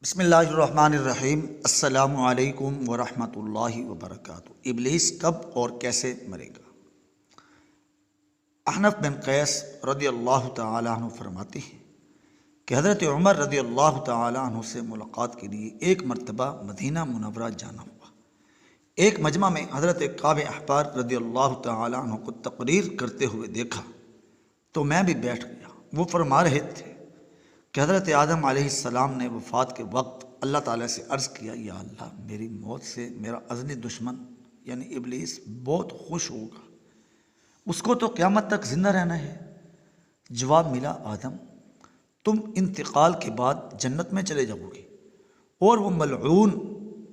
بسم اللہ الرحمن الرحیم۔ السلام علیکم ورحمۃ اللہ وبرکاتہ۔ ابلیس کب اور کیسے مرے گا؟ احنف بن قیس رضی اللہ تعالی عنہ فرماتے ہیں کہ حضرت عمر رضی اللہ تعالی عنہ سے ملاقات کے لیے ایک مرتبہ مدینہ منورہ جانا ہوا۔ ایک مجمع میں حضرت کعب احبار رضی اللہ تعالی عنہ کو تقریر کرتے ہوئے دیکھا تو میں بھی بیٹھ گیا۔ وہ فرما رہے تھے کہ حضرت آدم علیہ السلام نے وفات کے وقت اللہ تعالیٰ سے عرض کیا، یا اللہ، میری موت سے میرا ازلی دشمن یعنی ابلیس بہت خوش ہوگا، اس کو تو قیامت تک زندہ رہنا ہے۔ جواب ملا، آدم، تم انتقال کے بعد جنت میں چلے جاؤ گے اور وہ ملعون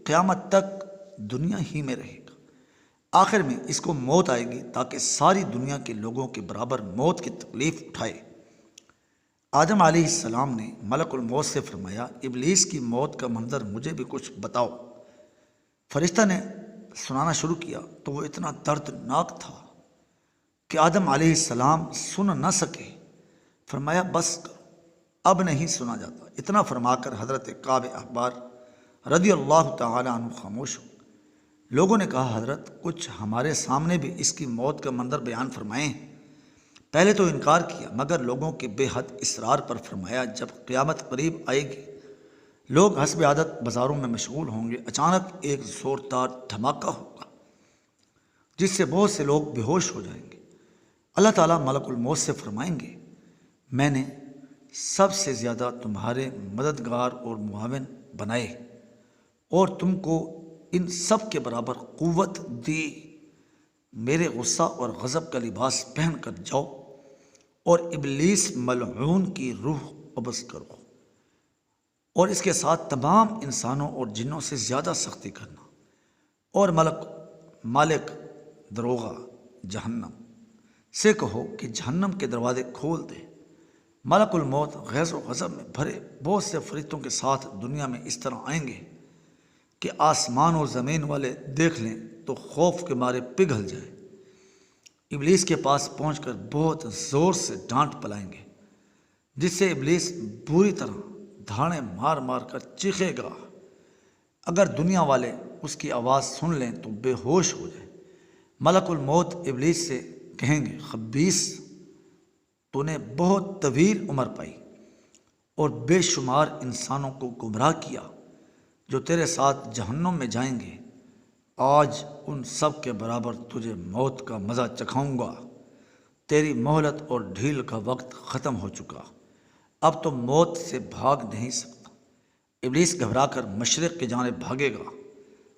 قیامت تک دنیا ہی میں رہے گا۔ آخر میں اس کو موت آئے گی تاکہ ساری دنیا کے لوگوں کے برابر موت کی تکلیف اٹھائے۔ آدم علیہ السلام نے ملک الموت سے فرمایا، ابلیس کی موت کا منظر مجھے بھی کچھ بتاؤ۔ فرشتہ نے سنانا شروع کیا تو وہ اتنا دردناک تھا کہ آدم علیہ السلام سن نہ سکے۔ فرمایا، بس کرو، اب نہیں سنا جاتا۔ اتنا فرما کر حضرت کعب احبار رضی اللہ تعالی عنہ خاموش ہو۔ لوگوں نے کہا، حضرت، کچھ ہمارے سامنے بھی اس کی موت کا منظر بیان فرمائیں۔ پہلے تو انکار کیا، مگر لوگوں کے بے حد اصرار پر فرمایا، جب قیامت قریب آئے گی، لوگ حسب عادت بازاروں میں مشغول ہوں گے، اچانک ایک زوردار دھماکہ ہوگا جس سے بہت سے لوگ بے ہوش ہو جائیں گے۔ اللہ تعالیٰ ملک الموت سے فرمائیں گے، میں نے سب سے زیادہ تمہارے مددگار اور معاون بنائے اور تم کو ان سب کے برابر قوت دی، میرے غصہ اور غضب کا لباس پہن کر جاؤ اور ابلیس ملعون کی روح قبض کرو اور اس کے ساتھ تمام انسانوں اور جنوں سے زیادہ سختی کرنا، اور مالک دروغہ جہنم سے کہو کہ جہنم کے دروازے کھول دے۔ ملک الموت غیظ و غضب میں بھرے بہت سے فرشتوں کے ساتھ دنیا میں اس طرح آئیں گے کہ آسمان اور زمین والے دیکھ لیں تو خوف کے مارے پگھل جائیں۔ ابلیس کے پاس پہنچ کر بہت زور سے ڈانٹ پلائیں گے، جس سے ابلیس بری طرح دھاڑیں مار مار کر چیخے گا۔ اگر دنیا والے اس کی آواز سن لیں تو بے ہوش ہو جائیں۔ ملک الموت ابلیس سے کہیں گے، خبیث، تو نے بہت طویل عمر پائی اور بے شمار انسانوں کو گمراہ کیا جو تیرے ساتھ جہنم میں جائیں گے۔ آج ان سب کے برابر تجھے موت کا مزہ چکھاؤں گا۔ تیری مہلت اور ڈھیل کا وقت ختم ہو چکا، اب تو موت سے بھاگ نہیں سکتا۔ ابلیس گھبرا کر مشرق کی جانب بھاگے گا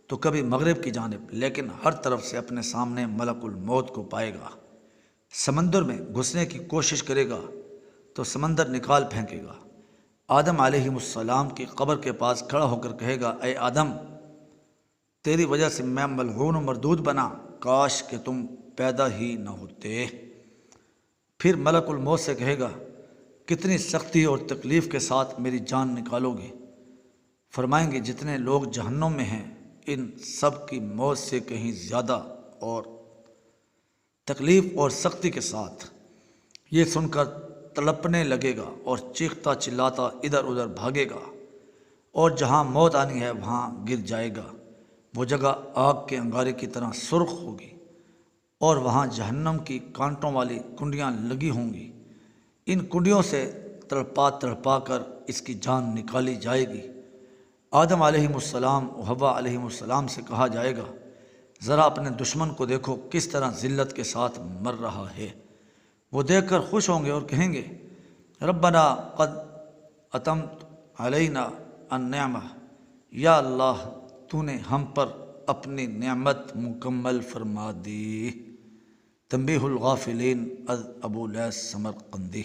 تو کبھی مغرب کی جانب، لیکن ہر طرف سے اپنے سامنے ملک الموت کو پائے گا۔ سمندر میں گھسنے کی کوشش کرے گا تو سمندر نکال پھینکے گا۔ آدم علیہ السلام کی قبر کے پاس کھڑا ہو کر کہے گا، اے آدم، تیری وجہ سے میں ملعون و مردود بنا، کاش کہ تم پیدا ہی نہ ہوتے۔ پھر ملک الموت سے کہے گا، کتنی سختی اور تکلیف کے ساتھ میری جان نکالو گے؟ فرمائیں گے، جتنے لوگ جہنم میں ہیں ان سب کی موت سے کہیں زیادہ اور تکلیف اور سختی کے ساتھ۔ یہ سن کر تڑپنے لگے گا اور چیختا چلاتا ادھر ادھر بھاگے گا، اور جہاں موت آنی ہے وہاں گر جائے گا۔ وہ جگہ آگ کے انگارے کی طرح سرخ ہوگی اور وہاں جہنم کی کانٹوں والی کنڈیاں لگی ہوں گی۔ ان کنڈیوں سے تڑپا تڑپا کر اس کی جان نکالی جائے گی۔ آدم علیہ السلام و حوا علیہ السلام سے کہا جائے گا، ذرا اپنے دشمن کو دیکھو کس طرح ذلت کے ساتھ مر رہا ہے۔ وہ دیکھ کر خوش ہوں گے اور کہیں گے، ربنا قد اتمت علینا النعمہ، یا اللہ، تو نے ہم پر اپنی نعمت مکمل فرما دی۔ تنبیہ الغافلین از ابو لیث سمرقندی۔